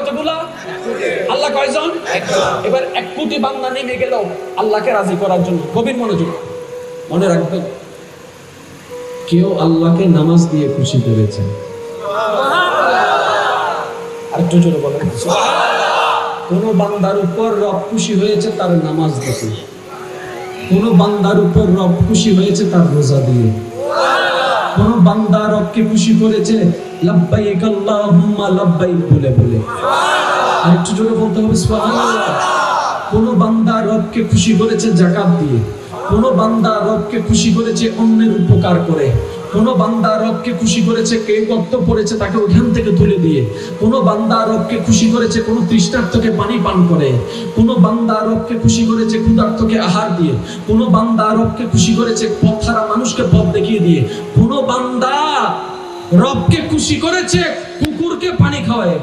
কতগুলা? আল্লাহ কয়জন? এবার 1 কোটি বান্দা নেমে গেল আল্লাহকে রাজি করার জন্য। গভীর মনোযোগ, মনে রাখবেন, কেউ আল্লাহকে নামাজ দিয়ে খুশি করেছে। আর একটু জোরে বলেন সুবহানাল্লাহ। কোন বান্দার উপর রব খুশি হয়েছে তার নামাজ দেখে, কোন বান্দার উপর রব খুশি হয়েছে তার রোজা দিয়ে, কোন বান্দা রবকে খুশি করেছে লাব্বাইক আল্লাহুম্মা লাব্বাইক বলে বলে। আর একটু জোরে বলতে হবে সুবহানাল্লাহ। কোন বান্দা রবকে খুশি করেছে যাকাত দিয়ে, কোন বান্দা রবকে খুশি করেছে অন্যের উপকার করে, কোন বান্দা রবকে খুশি করেছে কে গর্ত পড়েছে তাকে ওখান থেকে তুলে দিয়ে, কোন বান্দা রবকে খুশি করেছে কোন তৃষ্ণার্তকে পানি পান করে, কোন বান্দা রবকে খুশি করেছে ক্ষুধার্তকে আহার দিয়ে, কোন বান্দা রবকে খুশি করেছে পথহারা মানুষকে পথ দেখিয়ে দিয়ে, কোন বান্দা রবকে খুশি করেছে কুকুরকে পানি খাওয়ায়।